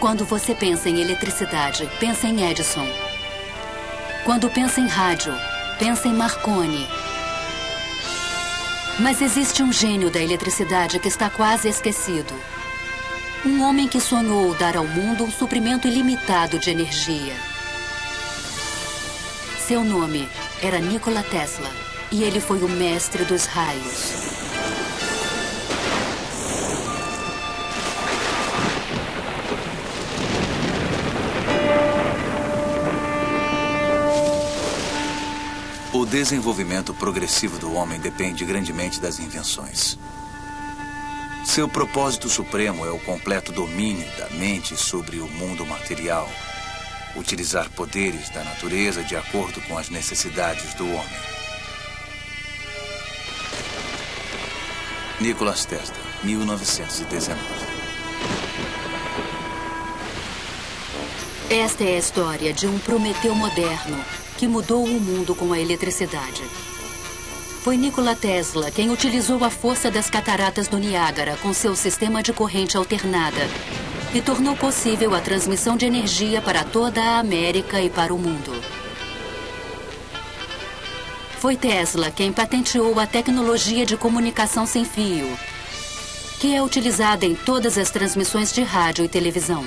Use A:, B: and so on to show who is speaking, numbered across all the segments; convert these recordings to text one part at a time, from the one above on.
A: Quando você pensa em eletricidade, pensa em Edison. Quando pensa em rádio, pensa em Marconi. Mas existe um gênio da eletricidade que está quase esquecido. Um homem que sonhou dar ao mundo um suprimento ilimitado de energia. Seu nome era Nikola Tesla e ele foi o mestre dos raios.
B: O desenvolvimento progressivo do homem depende grandemente das invenções. Seu propósito supremo é o completo domínio da mente sobre o mundo material. Utilizar poderes da natureza de acordo com as necessidades do homem. Nikola Tesla, 1919.
A: Esta é a história de um Prometeu moderno que mudou o mundo com a eletricidade. Foi Nikola Tesla quem utilizou a força das cataratas do Niágara com seu sistema de corrente alternada e tornou possível a transmissão de energia para toda a América e para o mundo. Foi Tesla quem patenteou a tecnologia de comunicação sem fio, que é utilizada em todas as transmissões de rádio e televisão.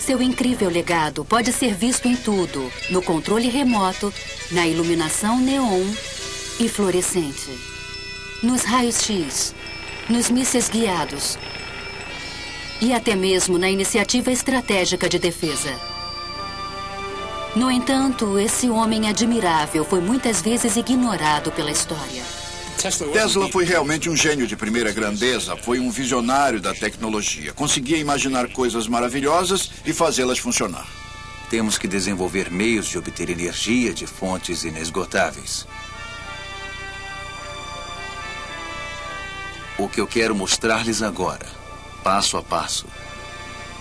A: Seu incrível legado pode ser visto em tudo, no controle remoto, na iluminação neon e fluorescente, nos raios-x, nos mísseis guiados e até mesmo na iniciativa estratégica de defesa. No entanto, esse homem admirável foi muitas vezes ignorado pela história.
C: Tesla foi realmente um gênio de primeira grandeza, foi um visionário da tecnologia. Conseguia imaginar coisas maravilhosas e fazê-las funcionar.
B: Temos que desenvolver meios de obter energia de fontes inesgotáveis. O que eu quero mostrar-lhes agora, passo a passo,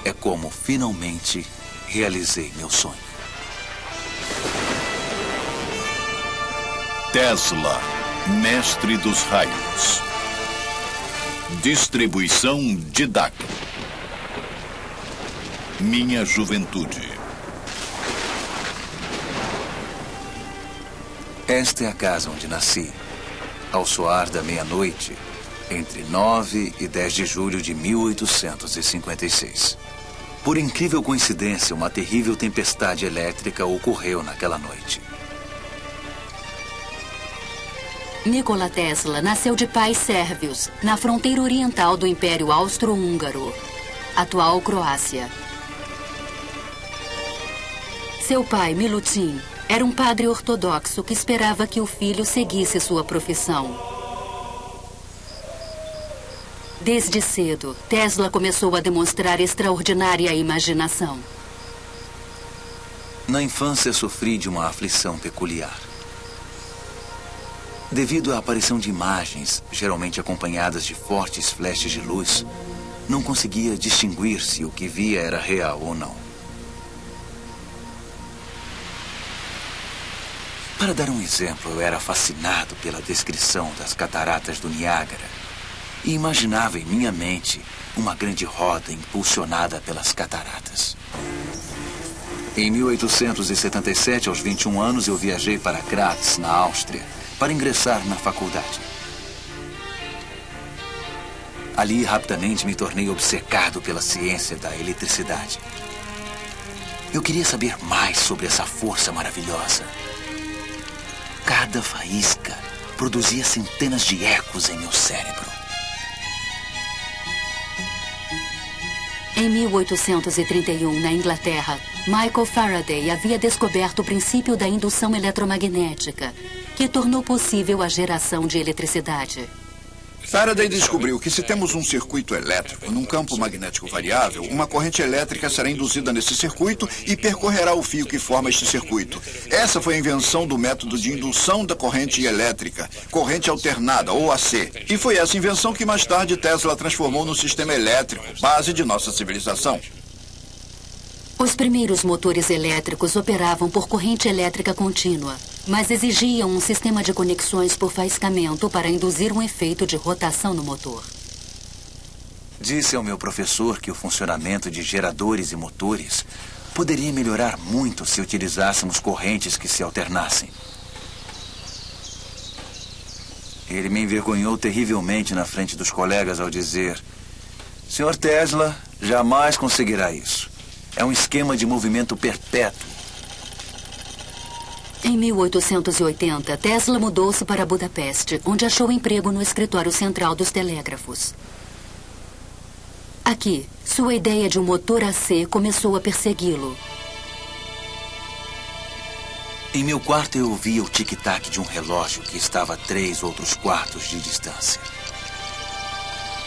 B: é como finalmente realizei meu sonho.
D: Tesla, mestre dos raios. Distribuição Didac. Minha juventude.
B: Esta é a casa onde nasci, ao soar da meia-noite, entre 9 e 10 de julho de 1856. Por incrível coincidência, uma terrível tempestade elétrica ocorreu naquela noite.
A: Nikola Tesla nasceu de pais sérvios, na fronteira oriental do Império Austro-Húngaro, atual Croácia. Seu pai, Milutin, era um padre ortodoxo que esperava que o filho seguisse sua profissão. Desde cedo, Tesla começou a demonstrar extraordinária imaginação.
B: Na infância, sofri de uma aflição peculiar. Devido à aparição de imagens, geralmente acompanhadas de fortes flashes de luz, não conseguia distinguir se o que via era real ou não. Para dar um exemplo, eu era fascinado pela descrição das cataratas do Niágara e imaginava em minha mente uma grande roda impulsionada pelas cataratas. Em 1877, aos 21 anos, eu viajei para Graz, na Áustria, para ingressar na faculdade. Ali, rapidamente, me tornei obcecado pela ciência da eletricidade. Eu queria saber mais sobre essa força maravilhosa. Cada faísca produzia centenas de ecos em meu cérebro.
A: Em 1831, na Inglaterra, Michael Faraday havia descoberto o princípio da indução eletromagnética, que tornou possível a geração de eletricidade.
C: Faraday descobriu que se temos um circuito elétrico num campo magnético variável, uma corrente elétrica será induzida nesse circuito e percorrerá o fio que forma este circuito. Essa foi a invenção do método de indução da corrente elétrica, corrente alternada, ou AC. E foi essa invenção que mais tarde Tesla transformou no sistema elétrico, base de nossa civilização.
A: Os primeiros motores elétricos operavam por corrente elétrica contínua, mas exigiam um sistema de conexões por faiscamento para induzir um efeito de rotação no motor.
B: Disse ao meu professor que o funcionamento de geradores e motores poderia melhorar muito se utilizássemos correntes que se alternassem. Ele me envergonhou terrivelmente na frente dos colegas ao dizer: Sr. Tesla jamais conseguirá isso. É um esquema de movimento perpétuo.
A: Em 1880, Tesla mudou-se para Budapeste, onde achou emprego no escritório central dos telégrafos. Aqui, sua ideia de um motor AC começou a persegui-lo.
B: Em meu quarto eu ouvia o tic-tac de um relógio que estava a 3 outros quartos de distância.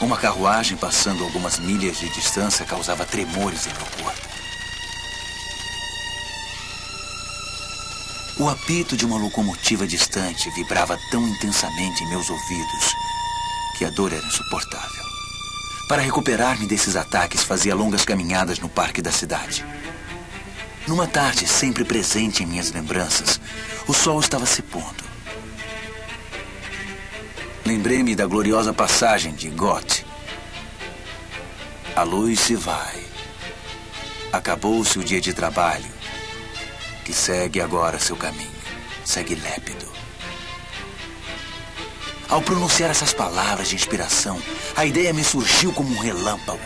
B: Uma carruagem passando algumas milhas de distância causava tremores em meu corpo. O apito de uma locomotiva distante vibrava tão intensamente em meus ouvidos que a dor era insuportável. Para recuperar-me desses ataques, fazia longas caminhadas no parque da cidade. Numa tarde sempre presente em minhas lembranças, o sol estava se pondo. Lembrei-me da gloriosa passagem de Goethe. A luz se vai. Acabou-se o dia de trabalho, que segue agora seu caminho. Segue lépido. Ao pronunciar essas palavras de inspiração, a ideia me surgiu como um relâmpago.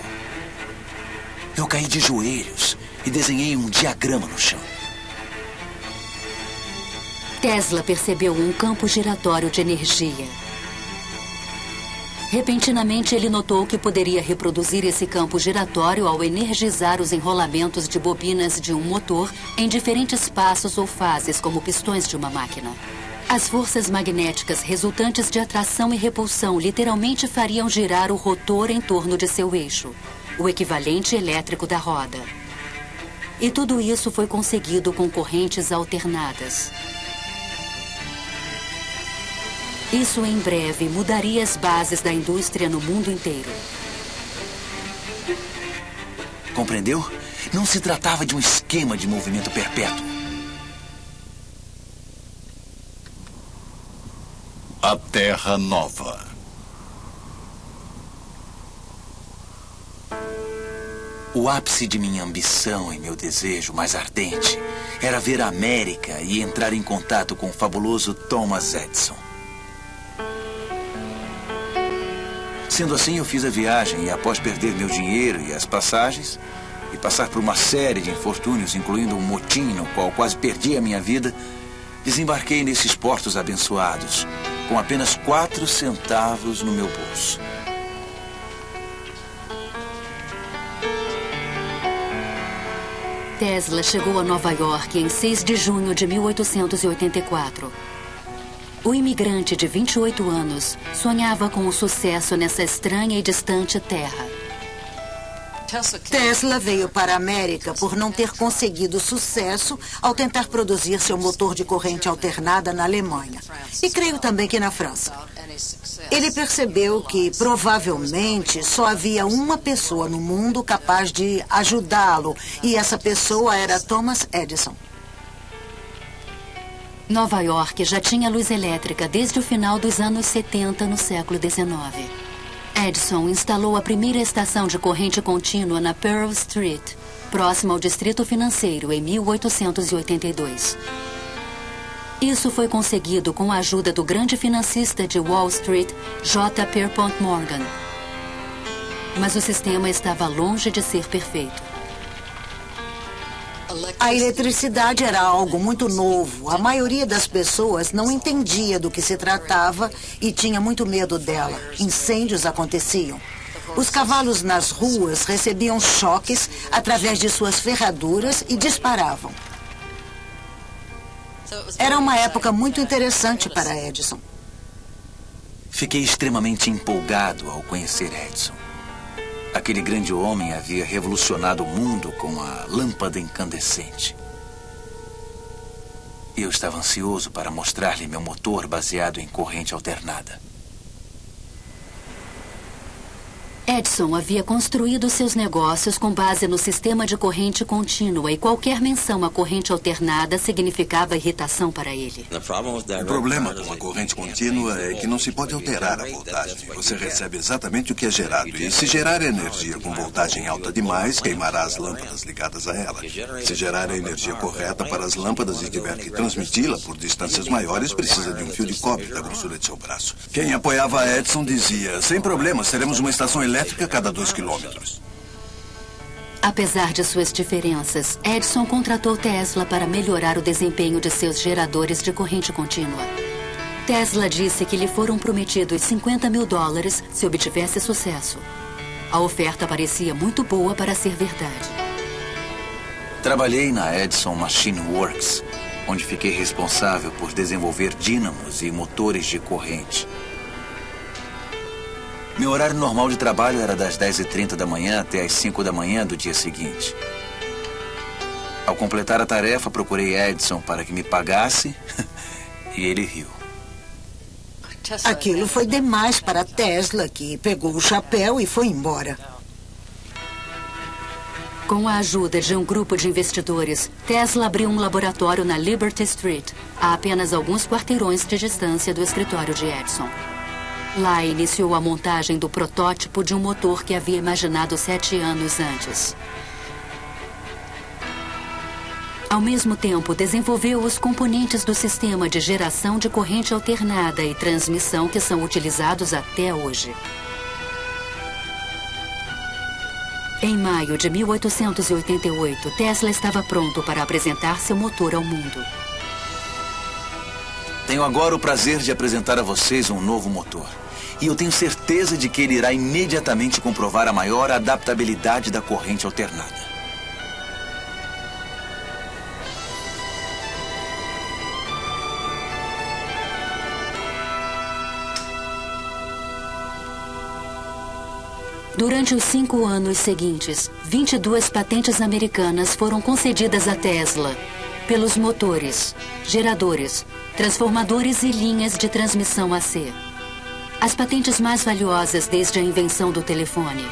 B: Eu caí de joelhos e desenhei um diagrama no chão.
A: Tesla percebeu um campo giratório de energia. Repentinamente, ele notou que poderia reproduzir esse campo giratório ao energizar os enrolamentos de bobinas de um motor em diferentes passos ou fases, como pistões de uma máquina. As forças magnéticas resultantes de atração e repulsão literalmente fariam girar o rotor em torno de seu eixo, o equivalente elétrico da roda. E tudo isso foi conseguido com correntes alternadas. Isso em breve mudaria as bases da indústria no mundo inteiro.
B: Compreendeu? Não se tratava de um esquema de movimento perpétuo.
D: A Terra Nova.
B: O ápice de minha ambição e meu desejo mais ardente era ver a América e entrar em contato com o fabuloso Thomas Edison. Sendo assim, eu fiz a viagem e, após perder meu dinheiro e as passagens, e passar por uma série de infortúnios, incluindo um motim no qual quase perdi a minha vida, desembarquei nesses portos abençoados, com apenas 4 centavos no meu bolso.
A: Tesla chegou a Nova York em 6 de junho de 1884. O imigrante de 28 anos sonhava com o sucesso nessa estranha e distante terra.
E: Tesla veio para a América por não ter conseguido sucesso ao tentar produzir seu motor de corrente alternada na Alemanha. E creio também que na França. Ele percebeu que, provavelmente, só havia uma pessoa no mundo capaz de ajudá-lo. E essa pessoa era Thomas Edison.
A: Nova York já tinha luz elétrica desde o final dos anos 70 no século XIX. Edison instalou a primeira estação de corrente contínua na Pearl Street, próxima ao Distrito Financeiro, em 1882. Isso foi conseguido com a ajuda do grande financista de Wall Street, J. Pierpont Morgan. Mas o sistema estava longe de ser perfeito.
E: A eletricidade era algo muito novo. A maioria das pessoas não entendia do que se tratava e tinha muito medo dela. Incêndios aconteciam. Os cavalos nas ruas recebiam choques através de suas ferraduras e disparavam. Era uma época muito interessante para Edison.
B: Fiquei extremamente empolgado ao conhecer Edison. Aquele grande homem havia revolucionado o mundo com a lâmpada incandescente. Eu estava ansioso para mostrar-lhe meu motor baseado em corrente alternada.
A: Edison havia construído seus negócios com base no sistema de corrente contínua e qualquer menção à corrente alternada significava irritação para ele.
F: O problema com a corrente contínua é que não se pode alterar a voltagem. Você recebe exatamente o que é gerado. E se gerar energia com voltagem alta demais, queimará as lâmpadas ligadas a ela. Se gerar a energia correta para as lâmpadas e tiver que transmiti-la por distâncias maiores, precisa de um fio de cobre da grossura de seu braço. Quem apoiava Edison dizia, sem problemas, teremos uma estação elétrica a cada 2 quilômetros.
A: Apesar de suas diferenças, Edison contratou Tesla para melhorar o desempenho de seus geradores de corrente contínua. Tesla disse que lhe foram prometidos $50 mil se obtivesse sucesso. A oferta parecia muito boa para ser verdade.
B: Trabalhei na Edison Machine Works, onde fiquei responsável por desenvolver dínamos e motores de corrente. Meu horário normal de trabalho era das 10h30 da manhã até as 5 da manhã do dia seguinte. Ao completar a tarefa, procurei Edison para que me pagasse e ele riu.
E: Aquilo foi demais para Tesla, que pegou o chapéu e foi embora.
A: Com a ajuda de um grupo de investidores, Tesla abriu um laboratório na Liberty Street, a apenas alguns quarteirões de distância do escritório de Edison. Lá iniciou a montagem do protótipo de um motor que havia imaginado 7 anos antes. Ao mesmo tempo, desenvolveu os componentes do sistema de geração de corrente alternada e transmissão que são utilizados até hoje. Em maio de 1888, Tesla estava pronto para apresentar seu motor ao mundo.
B: Tenho agora o prazer de apresentar a vocês um novo motor. E eu tenho certeza de que ele irá imediatamente comprovar a maior adaptabilidade da corrente alternada.
A: Durante os 5 anos seguintes, 22 patentes americanas foram concedidas a Tesla pelos motores, geradores, transformadores e linhas de transmissão AC. As patentes mais valiosas desde a invenção do telefone.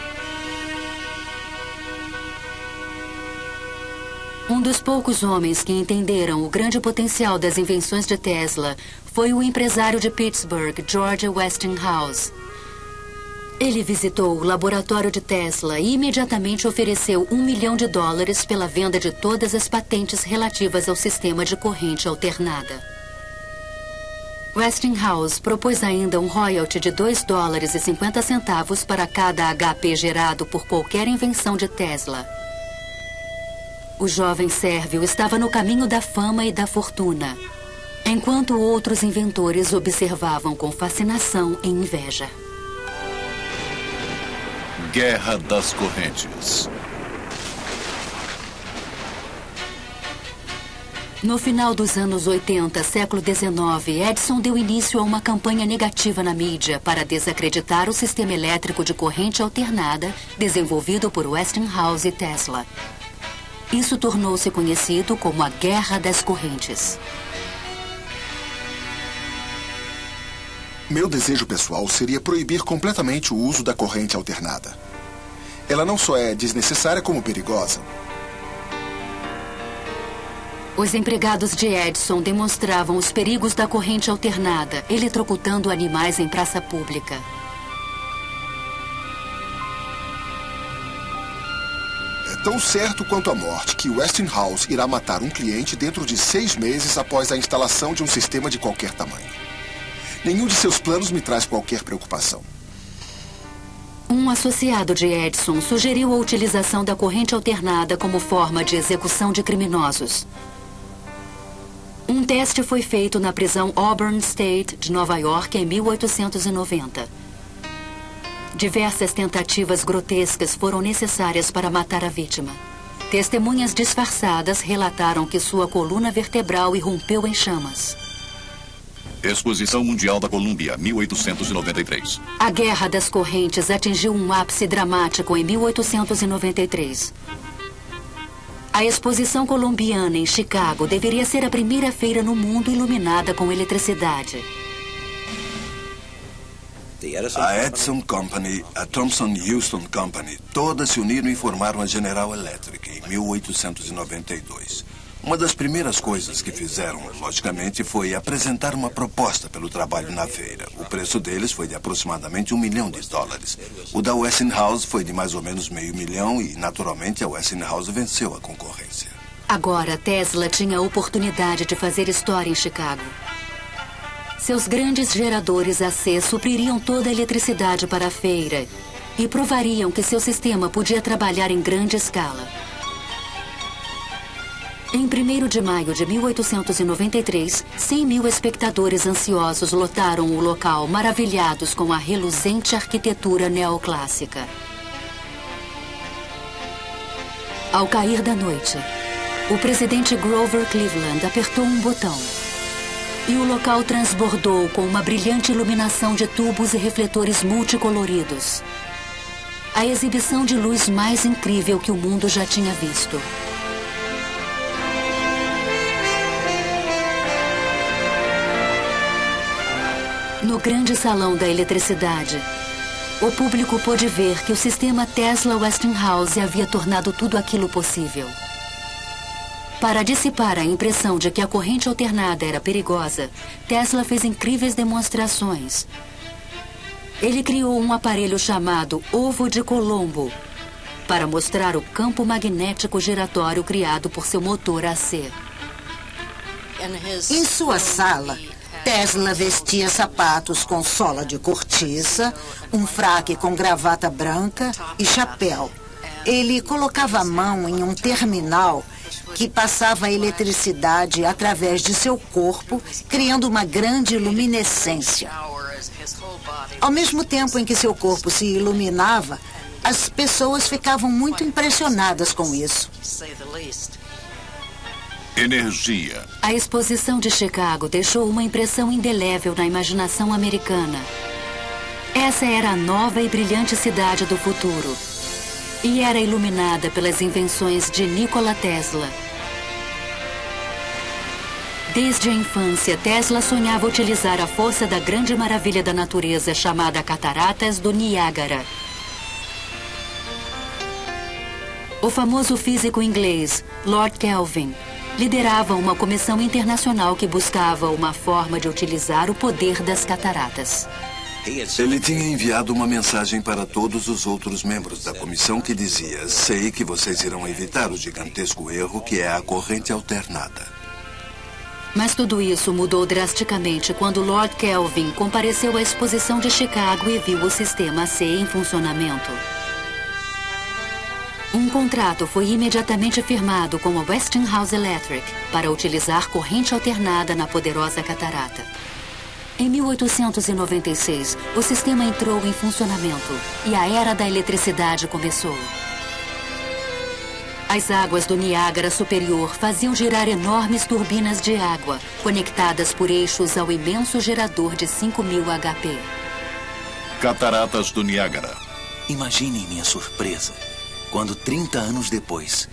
A: Um dos poucos homens que entenderam o grande potencial das invenções de Tesla foi o empresário de Pittsburgh, George Westinghouse. Ele visitou o laboratório de Tesla e imediatamente ofereceu $1 milhão pela venda de todas as patentes relativas ao sistema de corrente alternada. Westinghouse propôs ainda um royalty de $2,50 para cada HP gerado por qualquer invenção de Tesla. O jovem sérvio estava no caminho da fama e da fortuna, enquanto outros inventores observavam com fascinação e inveja.
D: Guerra das Correntes.
A: No final dos anos 80, século XIX, Edison deu início a uma campanha negativa na mídia para desacreditar o sistema elétrico de corrente alternada desenvolvido por Westinghouse e Tesla. Isso tornou-se conhecido como a Guerra das Correntes.
G: Meu desejo pessoal seria proibir completamente o uso da corrente alternada. Ela não só é desnecessária como perigosa.
A: Os empregados de Edison demonstravam os perigos da corrente alternada, eletrocutando animais em praça pública.
G: É tão certo quanto a morte que Westinghouse irá matar um cliente dentro de 6 meses após a instalação de um sistema de qualquer tamanho. Nenhum de seus planos me traz qualquer preocupação.
A: Um associado de Edison sugeriu a utilização da corrente alternada como forma de execução de criminosos. Um teste foi feito na prisão Auburn State de Nova York em 1890. Diversas tentativas grotescas foram necessárias para matar a vítima. Testemunhas disfarçadas relataram que sua coluna vertebral irrompeu em chamas.
D: Exposição Mundial da Colômbia, 1893.
A: A Guerra das Correntes atingiu um ápice dramático em 1893. A Exposição Colombiana em Chicago deveria ser a primeira feira no mundo iluminada com eletricidade.
F: A Edison Company, a Thomson Houston Company, todas se uniram e formaram a General Electric em 1892. Uma das primeiras coisas que fizeram, logicamente, foi apresentar uma proposta pelo trabalho na feira. O preço deles foi de aproximadamente $1 milhão. O da Westinghouse foi de mais ou menos $500 mil e, naturalmente, a Westinghouse venceu a concorrência.
A: Agora, Tesla tinha a oportunidade de fazer história em Chicago. Seus grandes geradores AC supririam toda a eletricidade para a feira e provariam que seu sistema podia trabalhar em grande escala. Em 1º de maio de 1893, 100 mil espectadores ansiosos lotaram o local, maravilhados com a reluzente arquitetura neoclássica. Ao cair da noite, o presidente Grover Cleveland apertou um botão e o local transbordou com uma brilhante iluminação de tubos e refletores multicoloridos. A exibição de luz mais incrível que o mundo já tinha visto. No grande salão da eletricidade, o público pôde ver que o sistema Tesla-Westinghouse havia tornado tudo aquilo possível. Para dissipar a impressão de que a corrente alternada era perigosa, Tesla fez incríveis demonstrações. Ele criou um aparelho chamado Ovo de Colombo para mostrar o campo magnético giratório criado por seu motor AC.
E: Em sua sala, Tesla vestia sapatos com sola de cortiça, um fraque com gravata branca e chapéu. Ele colocava a mão em um terminal que passava a eletricidade através de seu corpo, criando uma grande luminescência. Ao mesmo tempo em que seu corpo se iluminava, as pessoas ficavam muito impressionadas com isso.
D: Energia.
A: A exposição de Chicago deixou uma impressão indelével na imaginação americana. Essa era a nova e brilhante cidade do futuro. E era iluminada pelas invenções de Nikola Tesla. Desde a infância, Tesla sonhava utilizar a força da grande maravilha da natureza chamada Cataratas do Niágara. O famoso físico inglês, Lord Kelvin, liderava uma comissão internacional que buscava uma forma de utilizar o poder das cataratas.
F: Ele tinha enviado uma mensagem para todos os outros membros da comissão que dizia: sei que vocês irão evitar o gigantesco erro que é a corrente alternada.
A: Mas tudo isso mudou drasticamente quando Lord Kelvin compareceu à exposição de Chicago e viu o sistema AC em funcionamento. Um contrato foi imediatamente firmado com a Westinghouse Electric para utilizar corrente alternada na poderosa catarata. Em 1896, o sistema entrou em funcionamento e a era da eletricidade começou. As águas do Niágara Superior faziam girar enormes turbinas de água, conectadas por eixos ao imenso gerador de 5.000 HP.
D: Cataratas do Niágara.
B: Imaginem minha surpresa quando, 30 anos depois,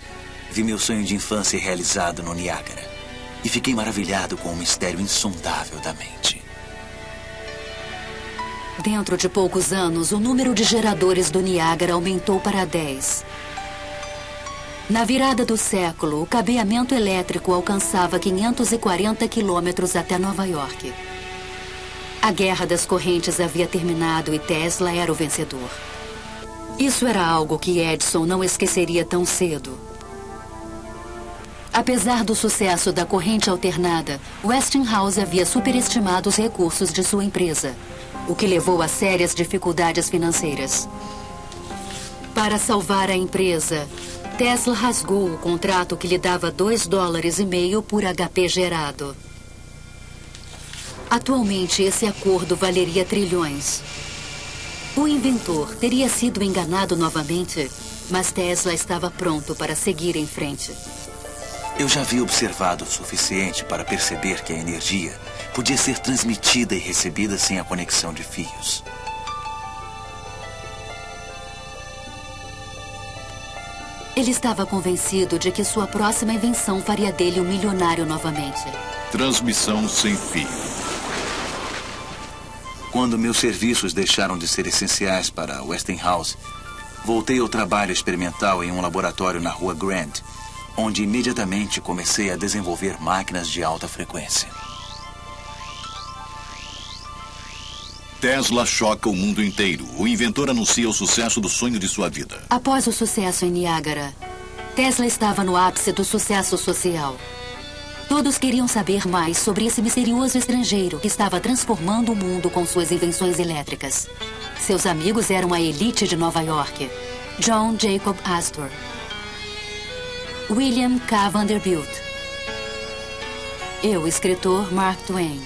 B: vi meu sonho de infância realizado no Niágara e fiquei maravilhado com o mistério insondável da mente.
A: Dentro de poucos anos, o número de geradores do Niágara aumentou para 10. Na virada do século, o cabeamento elétrico alcançava 540 quilômetros até Nova York. A guerra das correntes havia terminado e Tesla era o vencedor. Isso era algo que Edison não esqueceria tão cedo. Apesar do sucesso da corrente alternada, Westinghouse havia superestimado os recursos de sua empresa, o que levou a sérias dificuldades financeiras. Para salvar a empresa, Tesla rasgou o contrato que lhe dava $2,5 por HP gerado. Atualmente, esse acordo valeria trilhões. O inventor teria sido enganado novamente, mas Tesla estava pronto para seguir em frente.
B: Eu já havia observado o suficiente para perceber que a energia podia ser transmitida e recebida sem a conexão de fios.
A: Ele estava convencido de que sua próxima invenção faria dele um milionário novamente.
D: Transmissão sem fio.
B: Quando meus serviços deixaram de ser essenciais para Westinghouse, voltei ao trabalho experimental em um laboratório na Rua Grant, onde imediatamente comecei a desenvolver máquinas de alta frequência.
D: Tesla choca o mundo inteiro. O inventor anuncia o sucesso do sonho de sua vida.
A: Após o sucesso em Niágara, Tesla estava no ápice do sucesso social. Todos queriam saber mais sobre esse misterioso estrangeiro que estava transformando o mundo com suas invenções elétricas. Seus amigos eram a elite de Nova York: John Jacob Astor, William K. Vanderbilt e o escritor Mark Twain.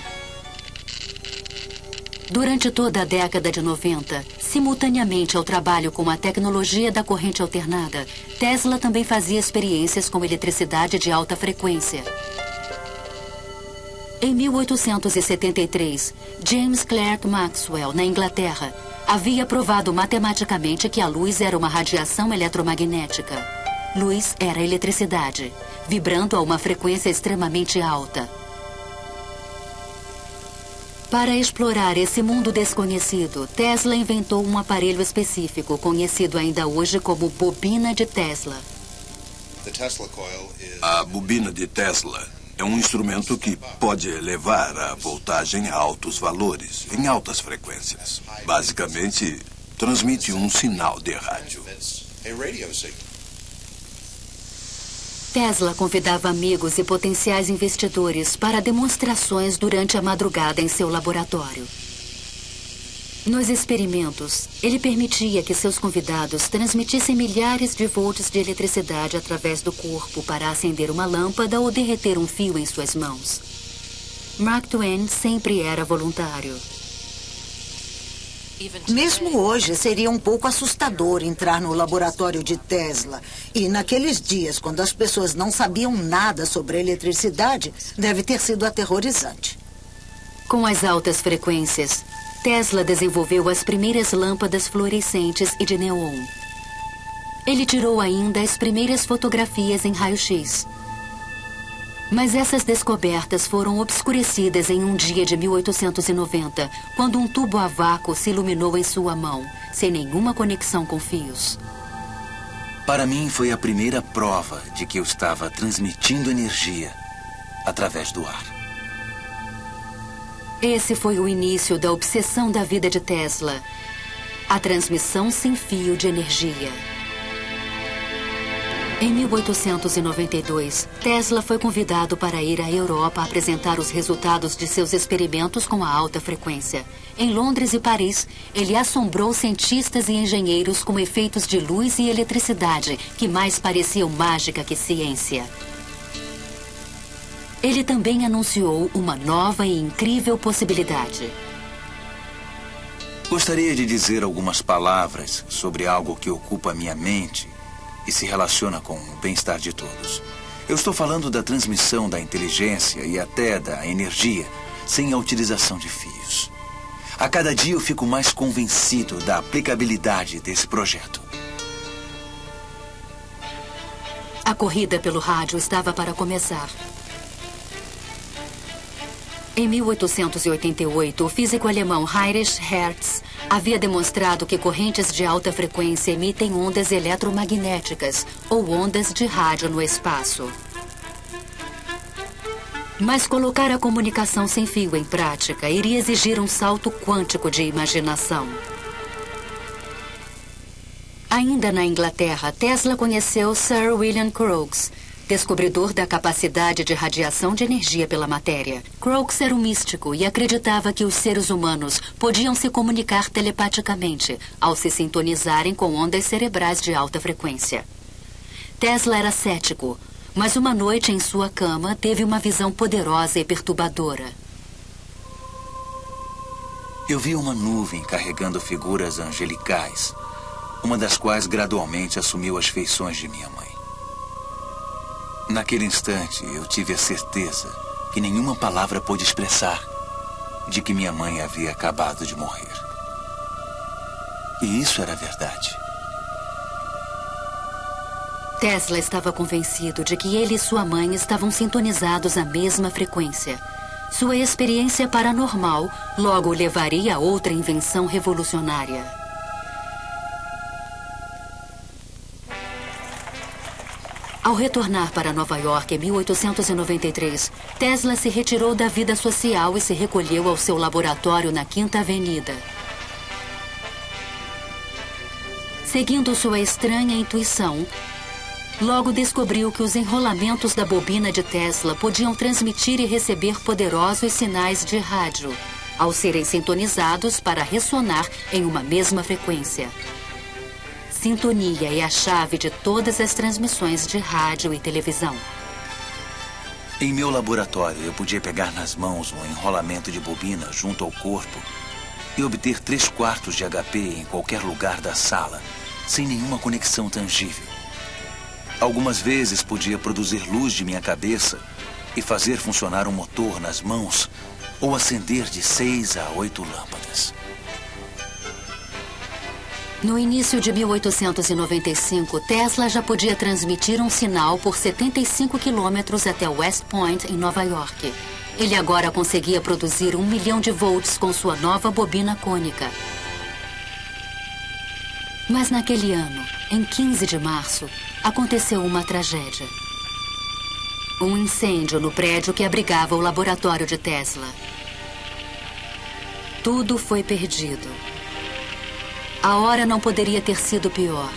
A: Durante toda a década de 90, simultaneamente ao trabalho com a tecnologia da corrente alternada, Tesla também fazia experiências com eletricidade de alta frequência. Em 1873, James Clerk Maxwell, na Inglaterra, havia provado matematicamente que a luz era uma radiação eletromagnética. Luz era eletricidade, vibrando a uma frequência extremamente alta. Para explorar esse mundo desconhecido, Tesla inventou um aparelho específico, conhecido ainda hoje como bobina de Tesla.
F: A bobina de Tesla é um instrumento que pode elevar a voltagem a altos valores, em altas frequências. Basicamente, transmite um sinal de rádio.
A: Tesla convidava amigos e potenciais investidores para demonstrações durante a madrugada em seu laboratório. Nos experimentos, ele permitia que seus convidados transmitissem milhares de volts de eletricidade através do corpo para acender uma lâmpada ou derreter um fio em suas mãos. Mark Twain sempre era voluntário.
E: Mesmo hoje, seria um pouco assustador entrar no laboratório de Tesla. E naqueles dias, quando as pessoas não sabiam nada sobre a eletricidade, deve ter sido aterrorizante.
A: Com as altas frequências, Tesla desenvolveu as primeiras lâmpadas fluorescentes e de neon. Ele tirou ainda as primeiras fotografias em raio-x. Mas essas descobertas foram obscurecidas em um dia de 1890, quando um tubo a vácuo se iluminou em sua mão, sem nenhuma conexão com fios.
B: Para mim, foi a primeira prova de que eu estava transmitindo energia através do ar.
A: Esse foi o início da obsessão da vida de Tesla: a transmissão sem fio de energia. Em 1892, Tesla foi convidado para ir à Europa apresentar os resultados de seus experimentos com a alta frequência. Em Londres e Paris, ele assombrou cientistas e engenheiros com efeitos de luz e eletricidade que mais pareciam mágica que ciência. Ele também anunciou uma nova e incrível possibilidade.
B: Gostaria de dizer algumas palavras sobre algo que ocupa minha mente e se relaciona com o bem-estar de todos. Eu estou falando da transmissão da inteligência e até da energia sem a utilização de fios. A cada dia eu fico mais convencido da aplicabilidade desse projeto.
A: A corrida pelo rádio estava para começar. Em 1888, o físico alemão Heinrich Hertz havia demonstrado que correntes de alta frequência emitem ondas eletromagnéticas ou ondas de rádio no espaço. Mas colocar a comunicação sem fio em prática iria exigir um salto quântico de imaginação. Ainda na Inglaterra, Tesla conheceu Sir William Crookes, descobridor da capacidade de radiação de energia pela matéria. Crookes era um místico e acreditava que os seres humanos podiam se comunicar telepaticamente ao se sintonizarem com ondas cerebrais de alta frequência. Tesla era cético, mas uma noite em sua cama teve uma visão poderosa e perturbadora.
B: Eu vi uma nuvem carregando figuras angelicais, uma das quais gradualmente assumiu as feições de minha mãe. Naquele instante, eu tive a certeza que nenhuma palavra pôde expressar de que minha mãe havia acabado de morrer. E isso era verdade.
A: Tesla estava convencido de que ele e sua mãe estavam sintonizados à mesma frequência. Sua experiência paranormal logo o levaria a outra invenção revolucionária. Ao retornar para Nova York em 1893, Tesla se retirou da vida social e se recolheu ao seu laboratório na Quinta Avenida. Seguindo sua estranha intuição, logo descobriu que os enrolamentos da bobina de Tesla podiam transmitir e receber poderosos sinais de rádio, ao serem sintonizados para ressonar em uma mesma frequência. Sintonia é a chave de todas as transmissões de rádio e televisão.
B: Em meu laboratório, eu podia pegar nas mãos um enrolamento de bobina junto ao corpo e obter 3/4 de HP em qualquer lugar da sala, sem nenhuma conexão tangível. Algumas vezes podia produzir luz de minha cabeça e fazer funcionar um motor nas mãos ou acender de 6 a 8 lâmpadas.
A: No início de 1895, Tesla já podia transmitir um sinal por 75 quilômetros até West Point, em Nova York. Ele agora conseguia produzir 1 milhão de volts com sua nova bobina cônica. Mas naquele ano, em 15 de março, aconteceu uma tragédia. Um incêndio no prédio que abrigava o laboratório de Tesla. Tudo foi perdido. A hora não poderia ter sido pior.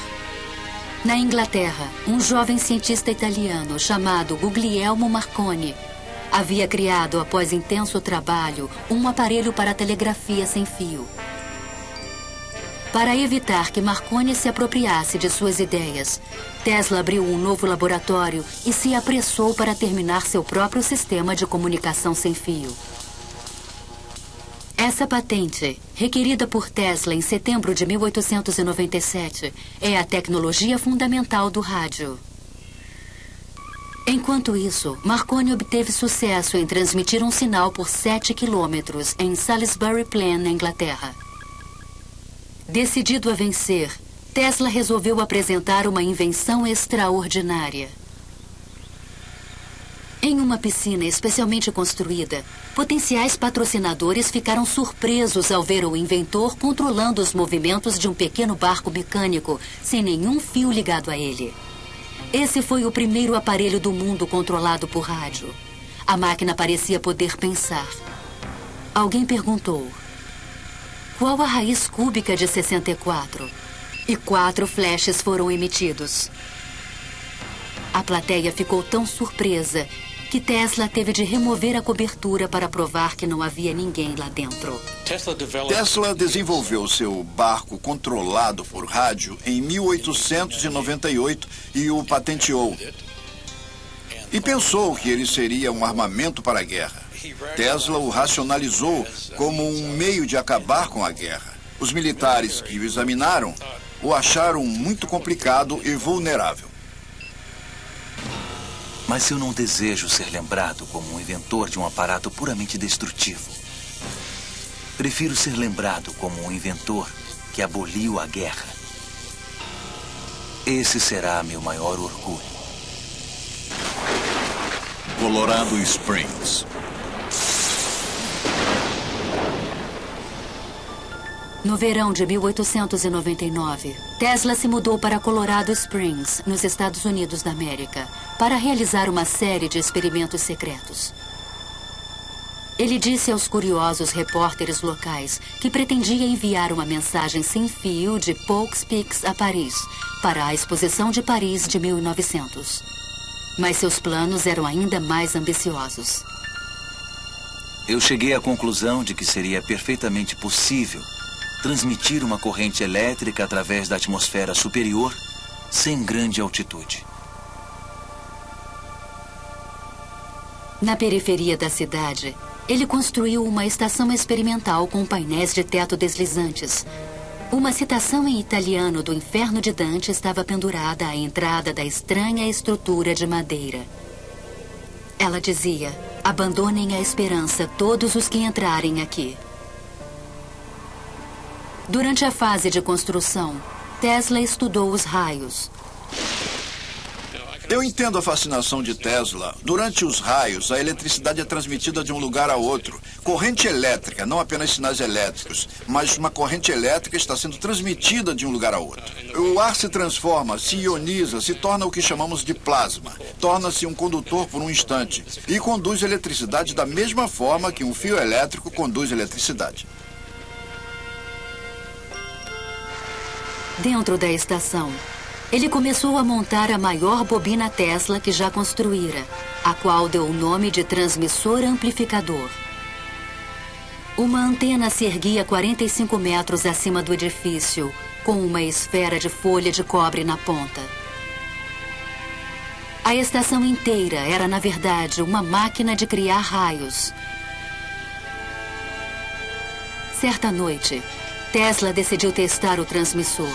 A: Na Inglaterra, um jovem cientista italiano chamado Guglielmo Marconi havia criado, após intenso trabalho, um aparelho para telegrafia sem fio. Para evitar que Marconi se apropriasse de suas ideias, Tesla abriu um novo laboratório e se apressou para terminar seu próprio sistema de comunicação sem fio. Essa patente, requerida por Tesla em setembro de 1897, é a tecnologia fundamental do rádio. Enquanto isso, Marconi obteve sucesso em transmitir um sinal por 7 quilômetros em Salisbury Plain, na Inglaterra. Decidido a vencer, Tesla resolveu apresentar uma invenção extraordinária. Em uma piscina especialmente construída, potenciais patrocinadores ficaram surpresos ao ver o inventor controlando os movimentos de um pequeno barco mecânico sem nenhum fio ligado a ele. Esse foi o primeiro aparelho do mundo controlado por rádio. A máquina parecia poder pensar. Alguém perguntou: qual a raiz cúbica de 64? E 4 flashes foram emitidos. A plateia ficou tão surpresa que Tesla teve de remover a cobertura para provar que não havia ninguém lá dentro.
C: Tesla desenvolveu seu barco controlado por rádio em 1898 e o patenteou. E pensou que ele seria um armamento para a guerra. Tesla o racionalizou como um meio de acabar com a guerra. Os militares que o examinaram o acharam muito complicado e vulnerável.
B: Mas eu não desejo ser lembrado como um inventor de um aparato puramente destrutivo. Prefiro ser lembrado como um inventor que aboliu a guerra. Esse será meu maior orgulho.
D: Colorado Springs.
A: No verão de 1899, Tesla se mudou para Colorado Springs, nos Estados Unidos da América, para realizar uma série de experimentos secretos. Ele disse aos curiosos repórteres locais que pretendia enviar uma mensagem sem fio de Poughkeepsie Peaks a Paris, para a Exposição de Paris de 1900. Mas seus planos eram ainda mais ambiciosos.
B: Eu cheguei à conclusão de que seria perfeitamente possível transmitir uma corrente elétrica através da atmosfera superior sem grande altitude.
A: Na periferia da cidade, ele construiu uma estação experimental com painéis de teto deslizantes. Uma citação em italiano do Inferno de Dante estava pendurada à entrada da estranha estrutura de madeira. Ela dizia: abandonem a esperança todos os que entrarem aqui. Durante a fase de construção, Tesla estudou os raios.
C: Eu entendo a fascinação de Tesla. Durante os raios, a eletricidade é transmitida de um lugar a outro. Corrente elétrica, não apenas sinais elétricos, mas uma corrente elétrica está sendo transmitida de um lugar a outro. O ar se transforma, se ioniza, se torna o que chamamos de plasma. Torna-se um condutor por um instante e conduz eletricidade da mesma forma que um fio elétrico conduz eletricidade.
A: Dentro da estação, ele começou a montar a maior bobina Tesla que já construíra, a qual deu o nome de transmissor amplificador. Uma antena se erguia 45 metros acima do edifício, com uma esfera de folha de cobre na ponta. A estação inteira era, na verdade, uma máquina de criar raios. Certa noite, Tesla decidiu testar o transmissor.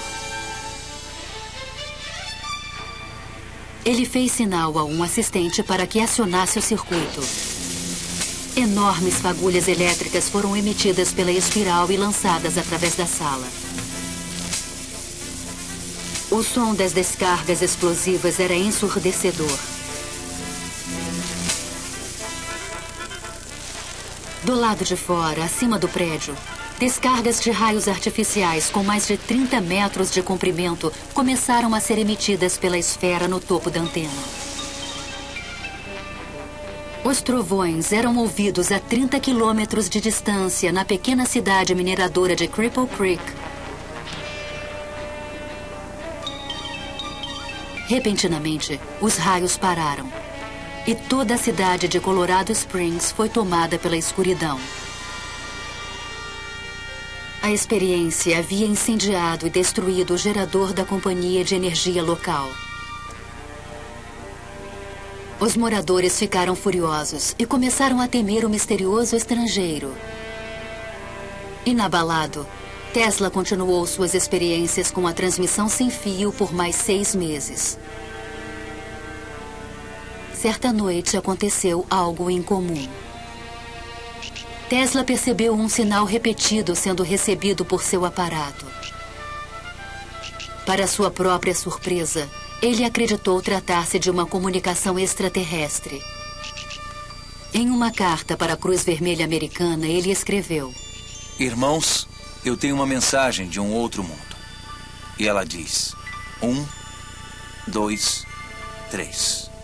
A: Ele fez sinal a um assistente para que acionasse o circuito. Enormes fagulhas elétricas foram emitidas pela espiral e lançadas através da sala. O som das descargas explosivas era ensurdecedor. Do lado de fora, acima do prédio, descargas de raios artificiais com mais de 30 metros de comprimento começaram a ser emitidas pela esfera no topo da antena. Os trovões eram ouvidos a 30 quilômetros de distância na pequena cidade mineradora de Cripple Creek. Repentinamente, os raios pararam e toda a cidade de Colorado Springs foi tomada pela escuridão. A experiência havia incendiado e destruído o gerador da companhia de energia local. Os moradores ficaram furiosos e começaram a temer o misterioso estrangeiro. Inabalado, Tesla continuou suas experiências com a transmissão sem fio por mais 6 meses. Certa noite aconteceu algo incomum. Tesla percebeu um sinal repetido sendo recebido por seu aparato. Para sua própria surpresa, ele acreditou tratar-se de uma comunicação extraterrestre. Em uma carta para a Cruz Vermelha Americana, ele escreveu:
B: Irmãos, eu tenho uma mensagem de um outro mundo. E ela diz: 1, 2, 3.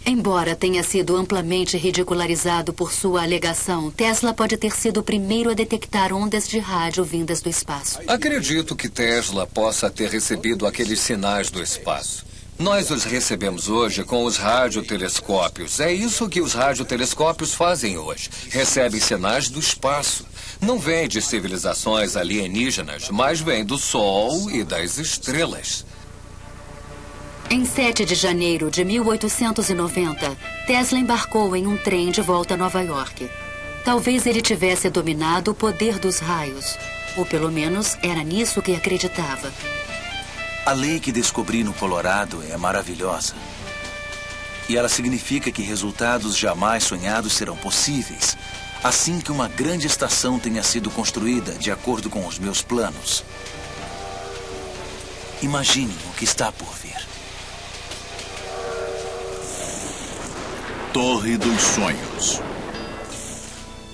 A: Embora tenha sido amplamente ridicularizado por sua alegação, Tesla pode ter sido o primeiro a detectar ondas de rádio vindas do espaço.
H: Acredito que Tesla possa ter recebido aqueles sinais do espaço. Nós os recebemos hoje com os radiotelescópios. É isso que os radiotelescópios fazem hoje. Recebem sinais do espaço. Não vêm de civilizações alienígenas, mas vêm do Sol e das estrelas.
A: Em 7 de janeiro de 1890, Tesla embarcou em um trem de volta a Nova York. Talvez ele tivesse dominado o poder dos raios, ou pelo menos era nisso que acreditava.
B: A lei que descobri no Colorado é maravilhosa. E ela significa que resultados jamais sonhados serão possíveis, assim que uma grande estação tenha sido construída de acordo com os meus planos. Imaginem o que está por vir.
D: Torre dos Sonhos.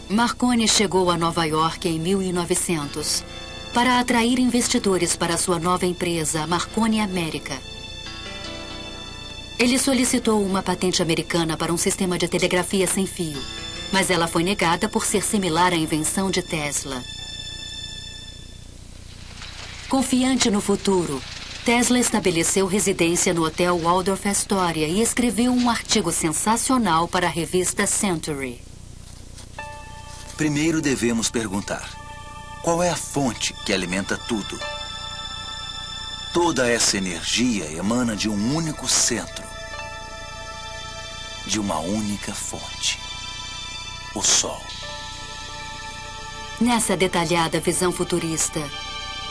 A: Marconi chegou a Nova York em 1900 para atrair investidores para sua nova empresa, a Marconi América. Ele solicitou uma patente americana para um sistema de telegrafia sem fio, mas ela foi negada por ser similar à invenção de Tesla. Confiante no futuro, Tesla estabeleceu residência no Hotel Waldorf Astoria e escreveu um artigo sensacional para a revista Century.
B: Primeiro devemos perguntar: qual é a fonte que alimenta tudo? Toda essa energia emana de um único centro, de uma única fonte: o Sol.
A: Nessa detalhada visão futurista,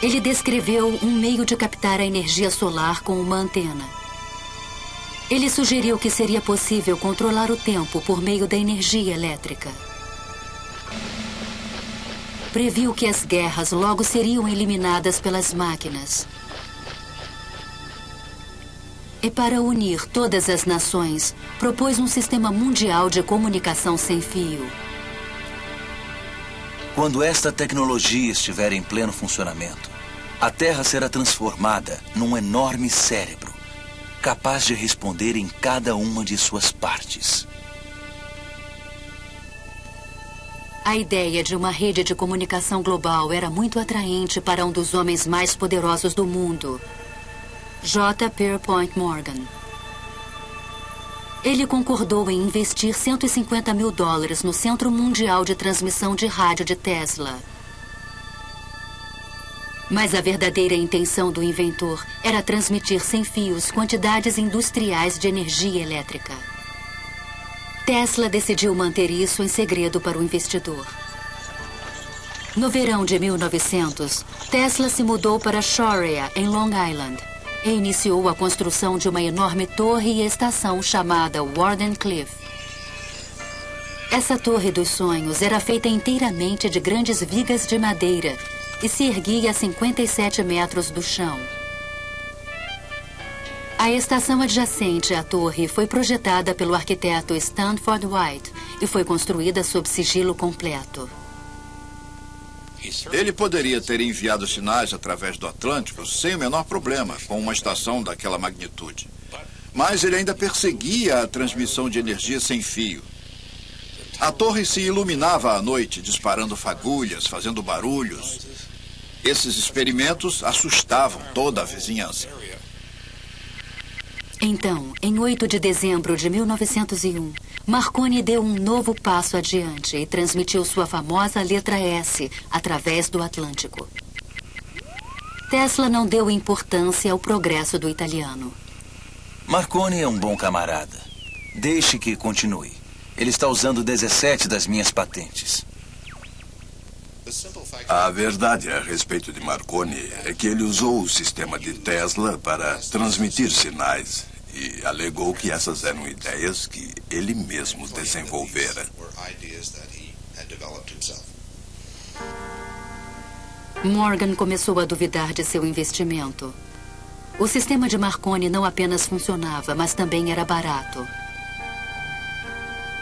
A: ele descreveu um meio de captar a energia solar com uma antena. Ele sugeriu que seria possível controlar o tempo por meio da energia elétrica. Previu que as guerras logo seriam eliminadas pelas máquinas. E para unir todas as nações, propôs um sistema mundial de comunicação sem fio.
B: Quando esta tecnologia estiver em pleno funcionamento, a Terra será transformada num enorme cérebro, capaz de responder em cada uma de suas partes.
A: A ideia de uma rede de comunicação global era muito atraente para um dos homens mais poderosos do mundo, J. Pierpont Morgan. Ele concordou em investir $150 mil no Centro Mundial de Transmissão de Rádio de Tesla. Mas a verdadeira intenção do inventor era transmitir sem fios quantidades industriais de energia elétrica. Tesla decidiu manter isso em segredo para o investidor. No verão de 1900, Tesla se mudou para Sharia, em Long Island, e iniciou a construção de uma enorme torre e estação chamada Wardenclyffe. Essa torre dos sonhos era feita inteiramente de grandes vigas de madeira e se erguia a 57 metros do chão. A estação adjacente à torre foi projetada pelo arquiteto Stanford White e foi construída sob sigilo completo.
C: Ele poderia ter enviado sinais através do Atlântico sem o menor problema, com uma estação daquela magnitude. Mas ele ainda perseguia a transmissão de energia sem fio. A torre se iluminava à noite, disparando fagulhas, fazendo barulhos. Esses experimentos assustavam toda a vizinhança.
A: Então, em 8 de dezembro de 1901, Marconi deu um novo passo adiante e transmitiu sua famosa letra S através do Atlântico. Tesla não deu importância ao progresso do italiano.
B: Marconi é um bom camarada. Deixe que continue. Ele está usando 17 das minhas patentes.
F: A verdade a respeito de Marconi é que ele usou o sistema de Tesla para transmitir sinais e alegou que essas eram ideias que ele mesmo desenvolvera.
A: Morgan começou a duvidar de seu investimento. O sistema de Marconi não apenas funcionava, mas também era barato.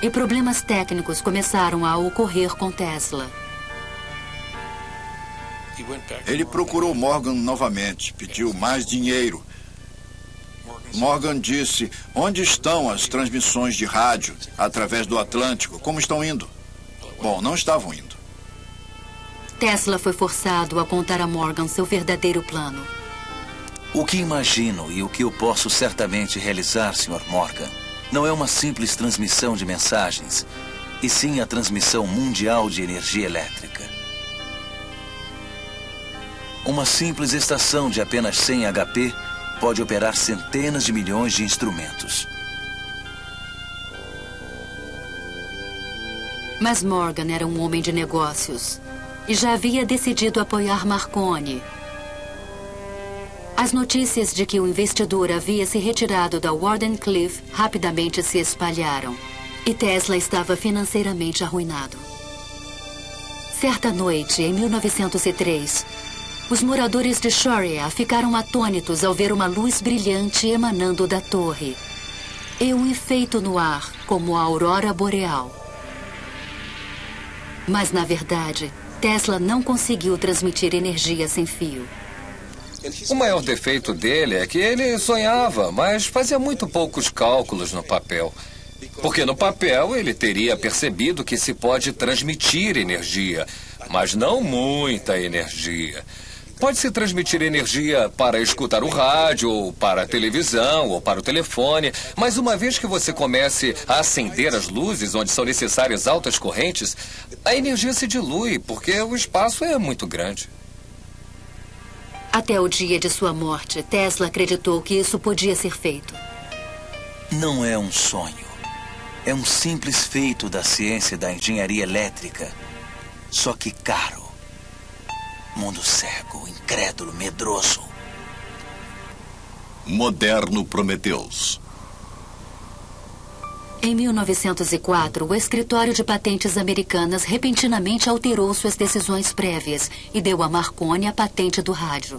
A: E problemas técnicos começaram a ocorrer com Tesla.
C: Ele procurou Morgan novamente, pediu mais dinheiro. Morgan disse: onde estão as transmissões de rádio através do Atlântico? Como estão indo? Bom, não estavam indo.
A: Tesla foi forçado a contar a Morgan seu verdadeiro plano.
B: O que imagino e o que eu posso certamente realizar, Sr. Morgan, não é uma simples transmissão de mensagens, e sim a transmissão mundial de energia elétrica. Uma simples estação de apenas 100 HP pode operar centenas de milhões de instrumentos.
A: Mas Morgan era um homem de negócios e já havia decidido apoiar Marconi. As notícias de que o investidor havia se retirado da Wardenclyffe rapidamente se espalharam e Tesla estava financeiramente arruinado. Certa noite, em 1903, os moradores de Sharia ficaram atônitos ao ver uma luz brilhante emanando da torre e um efeito no ar como a aurora boreal. Mas, na verdade, Tesla não conseguiu transmitir energia sem fio.
H: O maior defeito dele é que ele sonhava, mas fazia muito poucos cálculos no papel. Porque no papel ele teria percebido que se pode transmitir energia, mas não muita energia. Pode-se transmitir energia para escutar o rádio, ou para a televisão, ou para o telefone, mas uma vez que você comece a acender as luzes onde são necessárias altas correntes, a energia se dilui, porque o espaço é muito grande.
A: Até o dia de sua morte, Tesla acreditou que isso podia ser feito.
B: Não é um sonho. É um simples feito da ciência da engenharia elétrica, só que caro. Mundo cego, incrédulo, medroso.
D: Moderno Prometheus.
A: Em 1904, o escritório de patentes americanas repentinamente alterou suas decisões prévias e deu a Marconi a patente do rádio.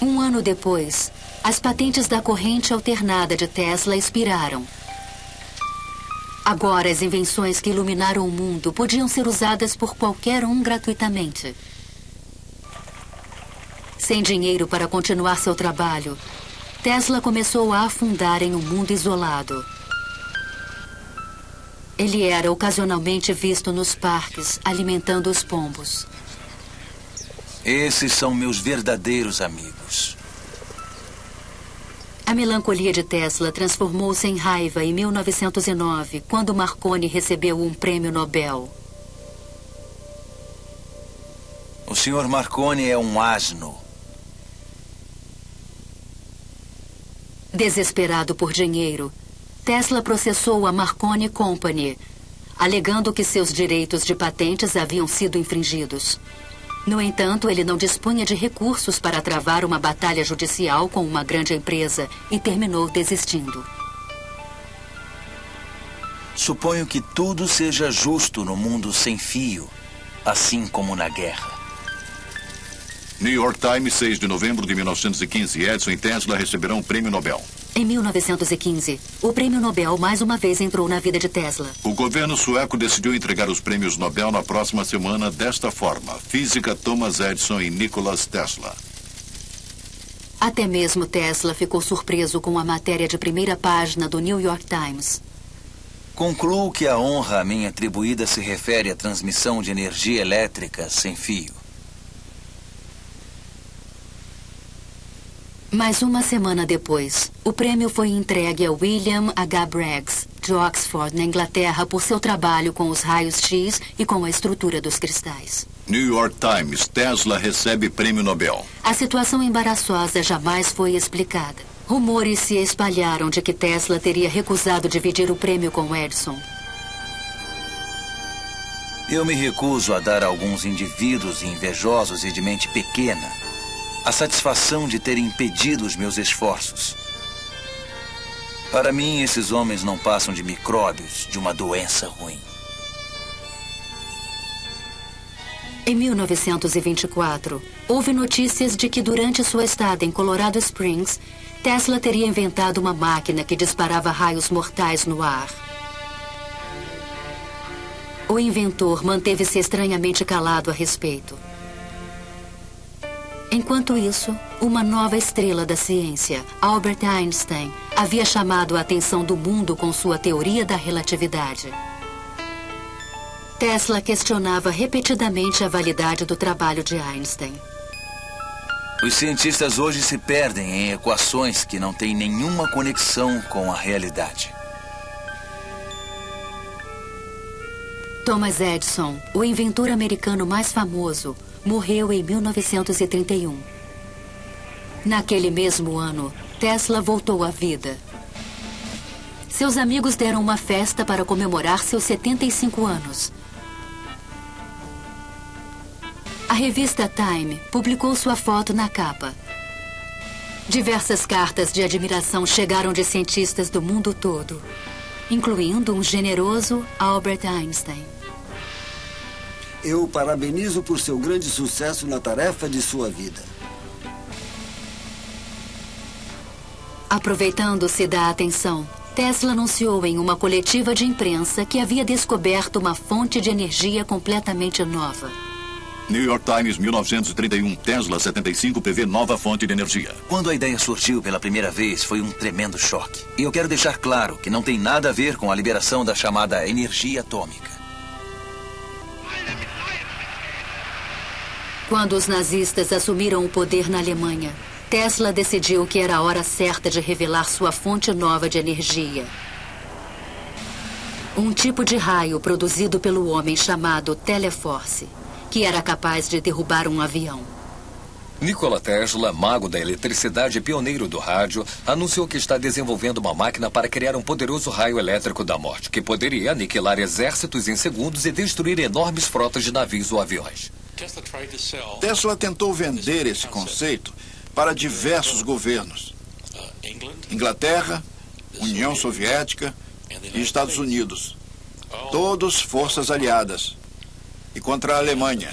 A: Um ano depois, as patentes da corrente alternada de Tesla expiraram. Agora, as invenções que iluminaram o mundo podiam ser usadas por qualquer um gratuitamente. Sem dinheiro para continuar seu trabalho, Tesla começou a afundar em um mundo isolado. Ele era ocasionalmente visto nos parques, alimentando os pombos.
B: Esses são meus verdadeiros amigos.
A: A melancolia de Tesla transformou-se em raiva em 1909, quando Marconi recebeu um prêmio Nobel.
B: O Sr. Marconi é um asno.
A: Desesperado por dinheiro, Tesla processou a Marconi Company, alegando que seus direitos de patentes haviam sido infringidos. No entanto, ele não dispunha de recursos para travar uma batalha judicial com uma grande empresa e terminou desistindo.
B: Suponho que tudo seja justo no mundo sem fio, assim como na guerra.
D: New York Times, 6 de novembro de 1915. Edison e Tesla receberão o prêmio Nobel.
A: Em 1915, o prêmio Nobel mais uma vez entrou na vida de Tesla.
D: O governo sueco decidiu entregar os prêmios Nobel na próxima semana desta forma: Física Thomas Edison e Nikola Tesla.
A: Até mesmo Tesla ficou surpreso com a matéria de primeira página do New York Times.
B: Concluo que a honra a mim atribuída se refere à transmissão de energia elétrica sem fio.
A: Mas uma semana depois, o prêmio foi entregue a William H. Braggs, de Oxford, na Inglaterra, por seu trabalho com os raios X e com a estrutura dos cristais.
D: New York Times, Tesla recebe prêmio Nobel.
A: A situação embaraçosa jamais foi explicada. Rumores se espalharam de que Tesla teria recusado dividir o prêmio com Edison.
B: Eu me recuso a dar a alguns indivíduos invejosos e de mente pequena a satisfação de terem impedido os meus esforços. Para mim, esses homens não passam de micróbios de uma doença ruim.
A: Em 1924, houve notícias de que durante sua estada em Colorado Springs, Tesla teria inventado uma máquina que disparava raios mortais no ar. O inventor manteve-se estranhamente calado a respeito. Enquanto isso, uma nova estrela da ciência, Albert Einstein, havia chamado a atenção do mundo com sua teoria da relatividade. Tesla questionava repetidamente a validade do trabalho de Einstein.
B: Os cientistas hoje se perdem em equações que não têm nenhuma conexão com a realidade.
A: Thomas Edison, o inventor americano mais famoso, morreu em 1931. Naquele mesmo ano, Tesla voltou à vida. Seus amigos deram uma festa para comemorar seus 75 anos. A revista Time publicou sua foto na capa. Diversas cartas de admiração chegaram de cientistas do mundo todo, incluindo um generoso Albert Einstein.
I: Eu o parabenizo por seu grande sucesso na tarefa de sua vida.
A: Aproveitando-se da atenção, Tesla anunciou em uma coletiva de imprensa que havia descoberto uma fonte de energia completamente nova.
D: New York Times, 1931. Tesla 75 prevê nova fonte de energia.
B: Quando a ideia surgiu pela primeira vez, foi um tremendo choque. E eu quero deixar claro que não tem nada a ver com a liberação da chamada energia atômica.
A: Quando os nazistas assumiram o poder na Alemanha, Tesla decidiu que era a hora certa de revelar sua fonte nova de energia. Um tipo de raio produzido pelo homem chamado Teleforce, que era capaz de derrubar um avião.
H: Nikola Tesla, mago da eletricidade e pioneiro do rádio, anunciou que está desenvolvendo uma máquina para criar um poderoso raio elétrico da morte, que poderia aniquilar exércitos em segundos e destruir enormes frotas de navios ou aviões.
C: Tesla tentou vender esse conceito para diversos governos. Inglaterra, União Soviética e Estados Unidos. Todos forças aliadas. E contra a Alemanha.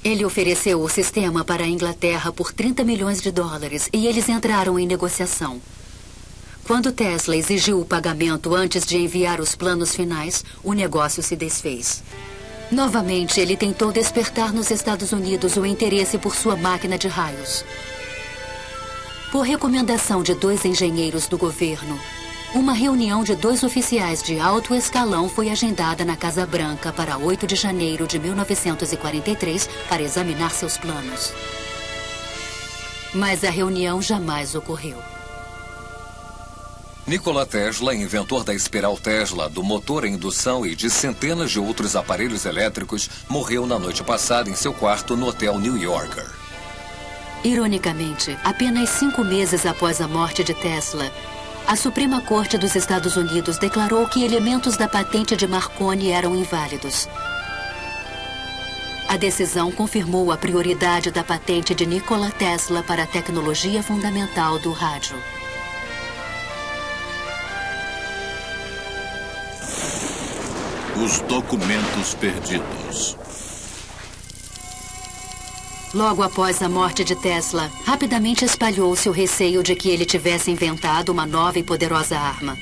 A: Ele ofereceu o sistema para a Inglaterra por 30 milhões de dólares e eles entraram em negociação. Quando Tesla exigiu o pagamento antes de enviar os planos finais, o negócio se desfez. Novamente, ele tentou despertar nos Estados Unidos o interesse por sua máquina de raios. Por recomendação de 2 engenheiros do governo, uma reunião de 2 oficiais de alto escalão foi agendada na Casa Branca para 8 de janeiro de 1943 para examinar seus planos. Mas a reunião jamais ocorreu.
H: Nikola Tesla, inventor da espiral Tesla, do motor a indução e de centenas de outros aparelhos elétricos, morreu na noite passada em seu quarto no Hotel New Yorker.
A: Ironicamente, apenas 5 meses após a morte de Tesla, a Suprema Corte dos Estados Unidos declarou que elementos da patente de Marconi eram inválidos. A decisão confirmou a prioridade da patente de Nikola Tesla para a tecnologia fundamental do rádio.
D: Os documentos perdidos.
A: Logo após a morte de Tesla, rapidamente espalhou-se o receio de que ele tivesse inventado uma nova e poderosa arma.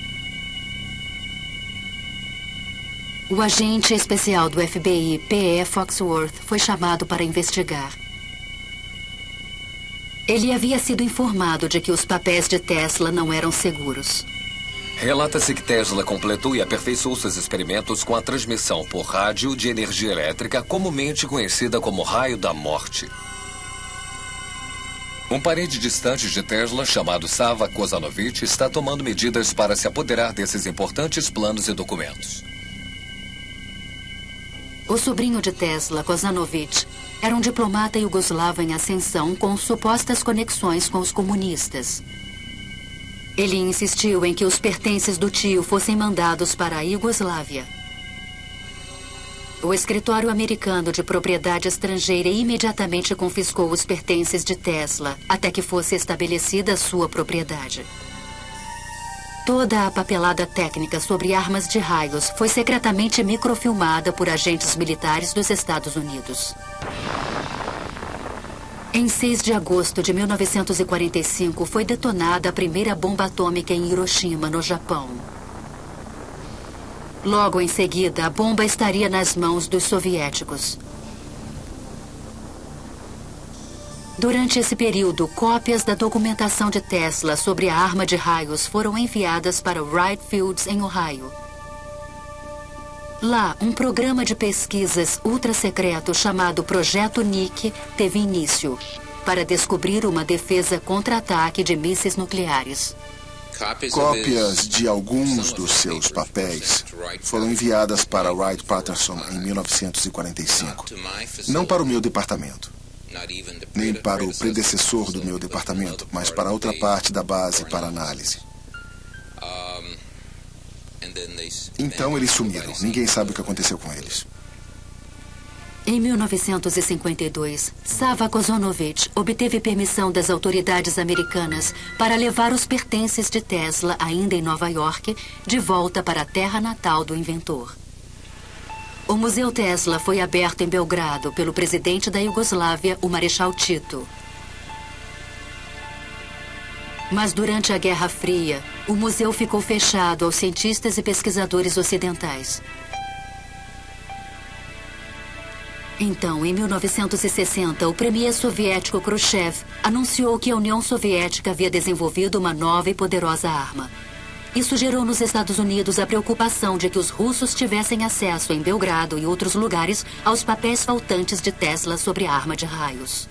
A: O agente especial do FBI, P.E. Foxworth, foi chamado para investigar. Ele havia sido informado de que os papéis de Tesla não eram seguros.
H: Relata-se que Tesla completou e aperfeiçoou seus experimentos com a transmissão por rádio de energia elétrica, comumente conhecida como raio da morte. Um parente distante de Tesla, chamado Sava Kozanovich, está tomando medidas para se apoderar desses importantes planos e documentos.
A: O sobrinho de Tesla, Kozanovich, era um diplomata iugoslavo em ascensão com supostas conexões com os comunistas. Ele insistiu em que os pertences do tio fossem mandados para a Iugoslávia. O escritório americano de propriedade estrangeira imediatamente confiscou os pertences de Tesla, até que fosse estabelecida sua propriedade. Toda a papelada técnica sobre armas de raios foi secretamente microfilmada por agentes militares dos Estados Unidos. Em 6 de agosto de 1945, foi detonada a primeira bomba atômica em Hiroshima, no Japão. Logo em seguida, a bomba estaria nas mãos dos soviéticos. Durante esse período, cópias da documentação de Tesla sobre a arma de raios foram enviadas para Wright Fields, em Ohio. Lá, um programa de pesquisas ultra-secreto chamado Projeto Nick teve início para descobrir uma defesa contra-ataque de mísseis nucleares.
G: Cópias de alguns dos seus papéis foram enviadas para Wright-Patterson em 1945. Não para o meu departamento, nem para o predecessor do meu departamento, mas para outra parte da base para análise. Então eles sumiram. Ninguém sabe o que aconteceu com eles.
A: Em 1952, Sava Kozanovich obteve permissão das autoridades americanas para levar os pertences de Tesla, ainda em Nova York, de volta para a terra natal do inventor. O Museu Tesla foi aberto em Belgrado pelo presidente da Iugoslávia, o Marechal Tito. Mas durante a Guerra Fria, o museu ficou fechado aos cientistas e pesquisadores ocidentais. Então, em 1960, o premier soviético Khrushchev anunciou que a União Soviética havia desenvolvido uma nova e poderosa arma. Isso gerou nos Estados Unidos a preocupação de que os russos tivessem acesso em Belgrado e outros lugares aos papéis faltantes de Tesla sobre a arma de raios.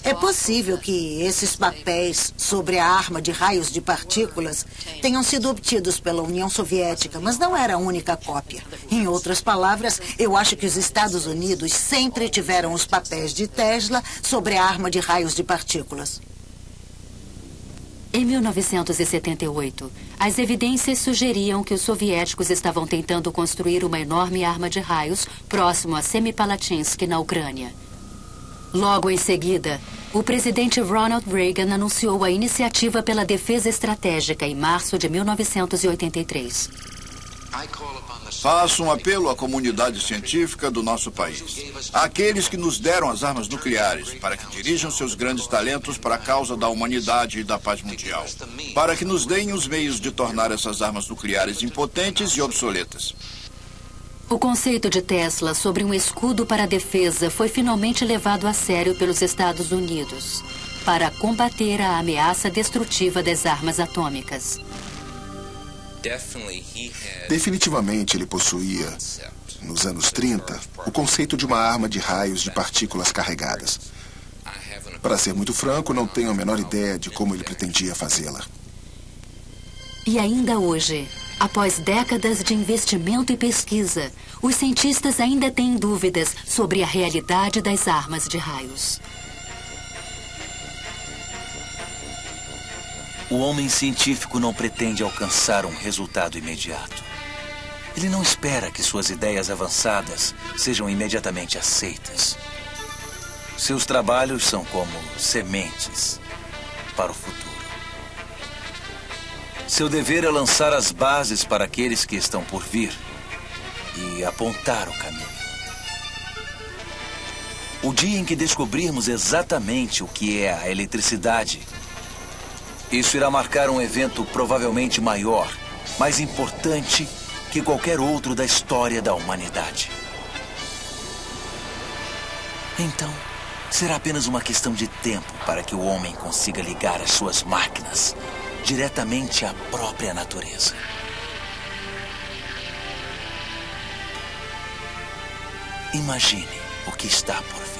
E: É possível que esses papéis sobre a arma de raios de partículas tenham sido obtidos pela União Soviética, mas não era a única cópia. Em outras palavras, eu acho que os Estados Unidos sempre tiveram os papéis de Tesla sobre a arma de raios de partículas.
A: Em 1978, as evidências sugeriam que os soviéticos estavam tentando construir uma enorme arma de raios próximo a Semipalatinsk, na Ucrânia. Logo em seguida, o presidente Ronald Reagan anunciou a Iniciativa pela Defesa Estratégica em março de 1983.
C: Faço um apelo à comunidade científica do nosso país, àqueles que nos deram as armas nucleares, para que dirijam seus grandes talentos para a causa da humanidade e da paz mundial, para que nos deem os meios de tornar essas armas nucleares impotentes e obsoletas.
A: O conceito de Tesla sobre um escudo para a defesa foi finalmente levado a sério pelos Estados Unidos para combater a ameaça destrutiva das armas atômicas.
G: Definitivamente ele possuía, nos anos 30, o conceito de uma arma de raios de partículas carregadas. Para ser muito franco, não tenho a menor ideia de como ele pretendia fazê-la.
A: E ainda hoje, após décadas de investimento e pesquisa, os cientistas ainda têm dúvidas sobre a realidade das armas de raios.
B: O homem científico não pretende alcançar um resultado imediato. Ele não espera que suas ideias avançadas sejam imediatamente aceitas. Seus trabalhos são como sementes para o futuro. Seu dever é lançar as bases para aqueles que estão por vir e apontar o caminho. O dia em que descobrirmos exatamente o que é a eletricidade, isso irá marcar um evento provavelmente maior, mais importante que qualquer outro da história da humanidade. Então, será apenas uma questão de tempo para que o homem consiga ligar as suas máquinas diretamente à própria natureza. Imagine o que está por vir.